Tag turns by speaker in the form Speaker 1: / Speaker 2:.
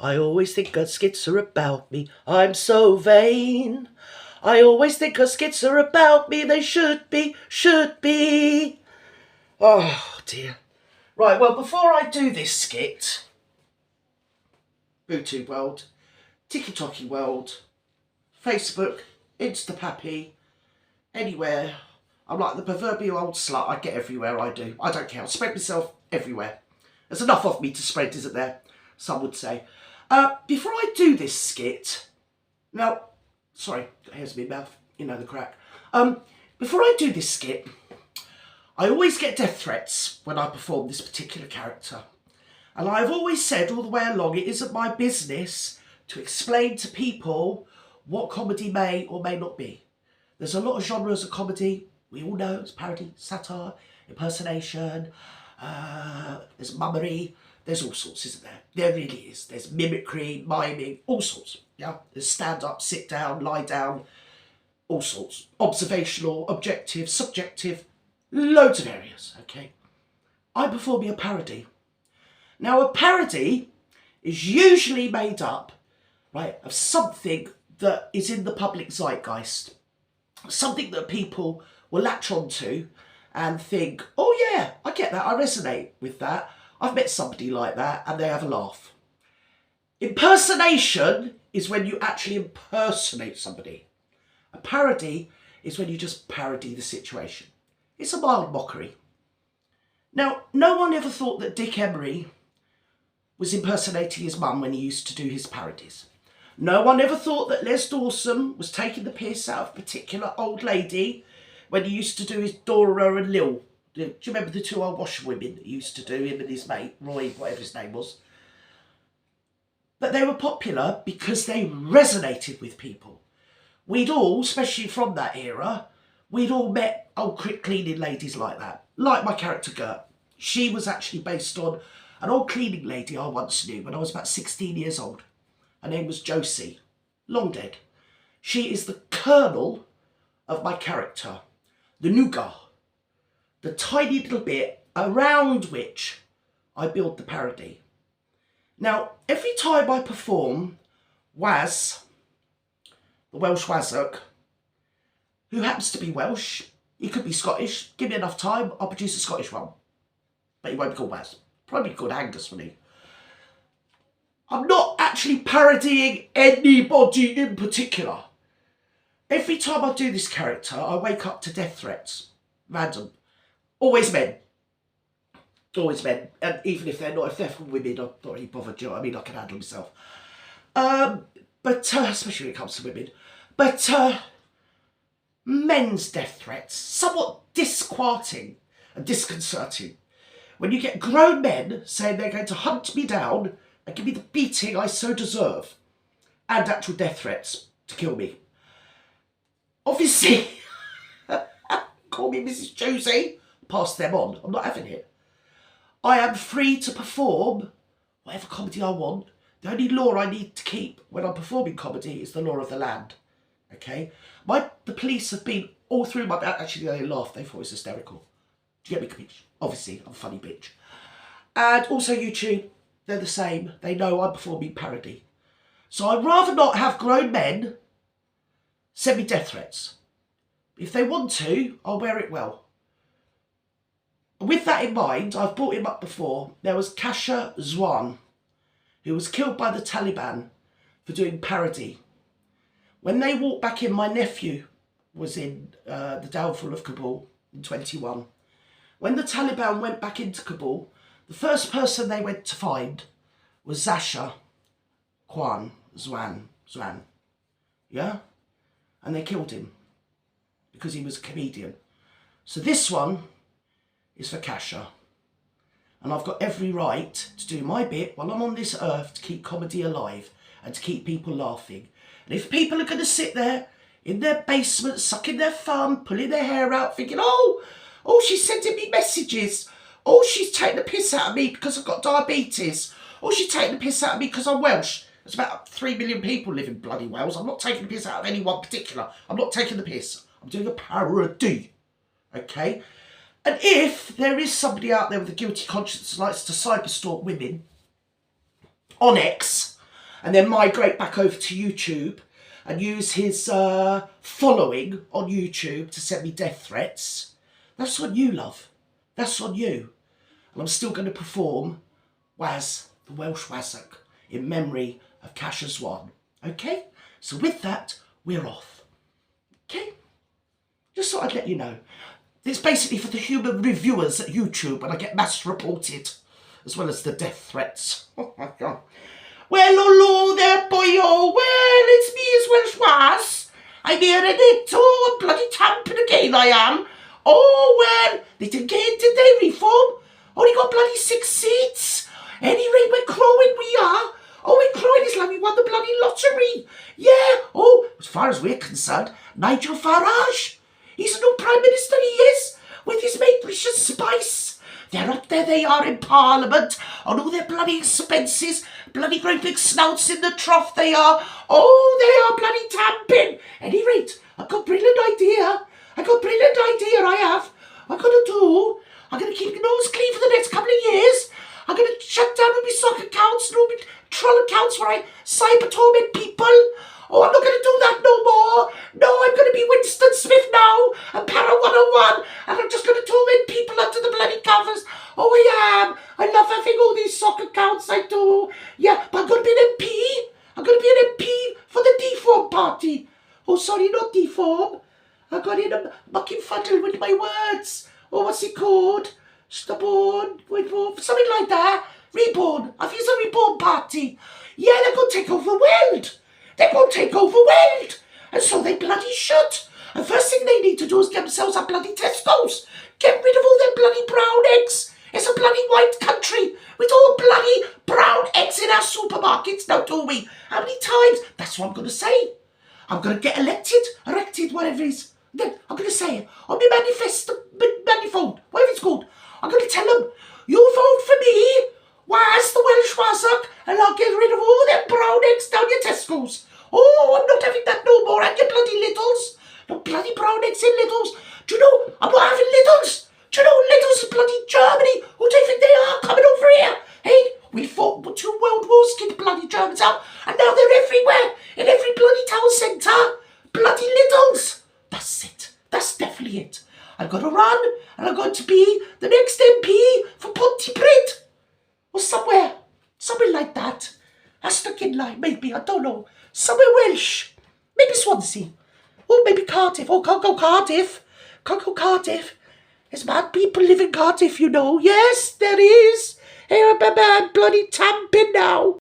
Speaker 1: I always think her skits are about me. I'm so vain. I always think her skits are about me. They should be, should be. Oh dear. Right, well, before I do this skit, YouTube world, TikTok world, Facebook, Instapappy, anywhere. I'm like the proverbial old slut. I get everywhere I do. I don't care. I spread myself everywhere. There's enough of me to spread, isn't there? Some would say. Before I do this skit, now, sorry, here's my mouth. You know the crack. Before I do this skit, I always get death threats when I perform this particular character. And I've always said all the way along, it isn't my business to explain to people what comedy may or may not be. There's a lot of genres of comedy. We all know it's parody, satire, impersonation, there's mummery, there's all sorts, isn't there? There really is. There's mimicry, miming, all sorts. Yeah, there's stand up, sit down, lie down, all sorts. Observational, objective, subjective, loads of areas, okay? I'm performing a parody. Now, a parody is usually made up, right, of something that is in the public zeitgeist. Something that people will latch onto and think, oh yeah, I get that, I resonate with that. I've met somebody like that, and they have a laugh. Impersonation is when you actually impersonate somebody. A parody is when you just parody the situation. It's a mild mockery. Now, no one ever thought that Dick Emery was impersonating his mum when he used to do his parodies. No one ever thought that Les Dawson was taking the piss out of a particular old lady when he used to do his Dora and Lil. Do you remember the two old washerwomen that he used to do, him and his mate, Roy, whatever his name was? But they were popular because they resonated with people. We'd all, especially from that era, we'd all met old cleaning ladies like that. Like my character Gert. She was actually based on an old cleaning lady I once knew when I was about 16 years old. Her name was Josie, long dead. She is the kernel of my character, the nougat, the tiny little bit around which I build the parody. Now, every time I perform WAZZ, the Welsh WAZZOK, who happens to be Welsh, he could be Scottish, give me enough time, I'll produce a Scottish one. But he won't be called WAZZ, probably called Angus for me. I'm not actually parodying anybody in particular. Every time I do this character, I wake up to death threats. Random. Always men. Always men. And even if they're not, if they're from women, I'm not really bothered. You know what I mean? I can handle myself. Especially when it comes to women. But men's death threats, somewhat disquieting and disconcerting. When you get grown men saying they're going to hunt me down and give me the beating I so deserve, and actual death threats to kill me. Obviously, call me Mrs. Josie, pass them on. I'm not having it. I am free to perform whatever comedy I want. The only law I need to keep when I'm performing comedy is the law of the land. Okay? The police have been all through my... Actually, they laughed. They thought it was hysterical. Do you get me, bitch? Obviously, I'm a funny bitch. And also YouTube, they're the same. They know I'm performing parody. So I'd rather not have grown men send me death threats. If they want to, I'll wear it well. With that in mind, I've brought him up before. There was Kasha Zwan, who was killed by the Taliban for doing parody. When they walked back in, my nephew was in the downfall of Kabul in 21. When the Taliban went back into Kabul, the first person they went to find was Zasha Zwan. Yeah? And they killed him because he was a comedian. So this one is for Kasha. And I've got every right to do my bit while I'm on this earth to keep comedy alive and to keep people laughing. And if people are going to sit there in their basement, sucking their thumb, pulling their hair out, thinking, oh, she's sending me messages. Oh, she's taking the piss out of me because I've got diabetes. Oh, she's taking the piss out of me because I'm Welsh. There's about 3 million people live in bloody Wales. I'm not taking the piss out of anyone particular. I'm not taking the piss. I'm doing a parody. Okay? And if there is somebody out there with a guilty conscience that likes to cyberstalk women, on X and then migrate back over to YouTube and use his following on YouTube to send me death threats, that's on you, love. That's on you. And I'm still going to perform WAZZ the Welsh WAZZOK in memory of Cash's one. Okay? So with that, we're off. Okay? Just thought I'd let you know. It's basically for the human reviewers at YouTube when I get mass reported, as well as the death threats. Oh my God. Well, hello there, boyo. Well, it's me as Welsh WAZZ. I'm here in it. Oh, I'm bloody tamping again, I am. Oh, well, they didn't get into their reform. Only got bloody 6 seats. Anyway, we're crowing, we are. Oh, we're crowing. It's like we won the bloody lottery. Yeah. Oh, as far as we're concerned, Nigel Farage. He's a new Prime Minister, he is, with his mate Richard Spice. They're up there, they are, in Parliament, on all their bloody expenses, bloody great big snouts in the trough they are. Oh, they are bloody tamping. Any rate, I've got a brilliant idea. I have. What I'm going to do, I'm going to keep your nose clean for the next couple of years. I'm going to shut down all my sock accounts and all my troll accounts where I cyber torment people. Oh, I'm not going to do that no more. No, I'm going to be Winston Smith now and Para 101, and I'm just going to torment people under the bloody covers. Oh, I am. I love having all these sock accounts, I do. Yeah, but I'm going to be an MP. I'm going to be an MP for the Deform Party. Oh, sorry, not Deform. I got in a mucking fuddle with my words. Oh, what's it called? Stubborn, something like that. Reborn. I think it's a Reborn Party. Yeah, they're going to take over the world. They're going to take over the world. And so they bloody should. And first thing they need to do is get themselves a bloody Tesco's. Get rid of all their bloody brown eggs. It's a bloody white country with all bloody brown eggs in our supermarkets now, do we? How many times? That's what I'm going to say. I'm going to get erected, whatever it is. Then I'm going to say it on my manifold, whatever it's called. I'm going to tell them, you vote for me, WAZZ the Welsh WAZZOK, and I'll get rid of all them brown eggs down your Tesco's. Oh, I'm not having that no more. I get bloody littles. No bloody brown eggs in littles. Do you know, I'm not having littles. Do you know littles is bloody Germany? Who do you think they are coming over here? Hey, we fought 2 world wars, get the bloody Germans out, and now they're everywhere, in every bloody town centre. Bloody littles. That's it. That's definitely it. I'm going to run, and I'm going to be the next MP for Pontypridd. Or somewhere like that. That's the kid line, maybe, I don't know. Somewhere Welsh. Maybe Swansea. Or maybe Cardiff. Oh, can't go Cardiff. Can't go Cardiff. There's mad people live in Cardiff, you know. Yes, there is. Hey, I'm bloody tamping now.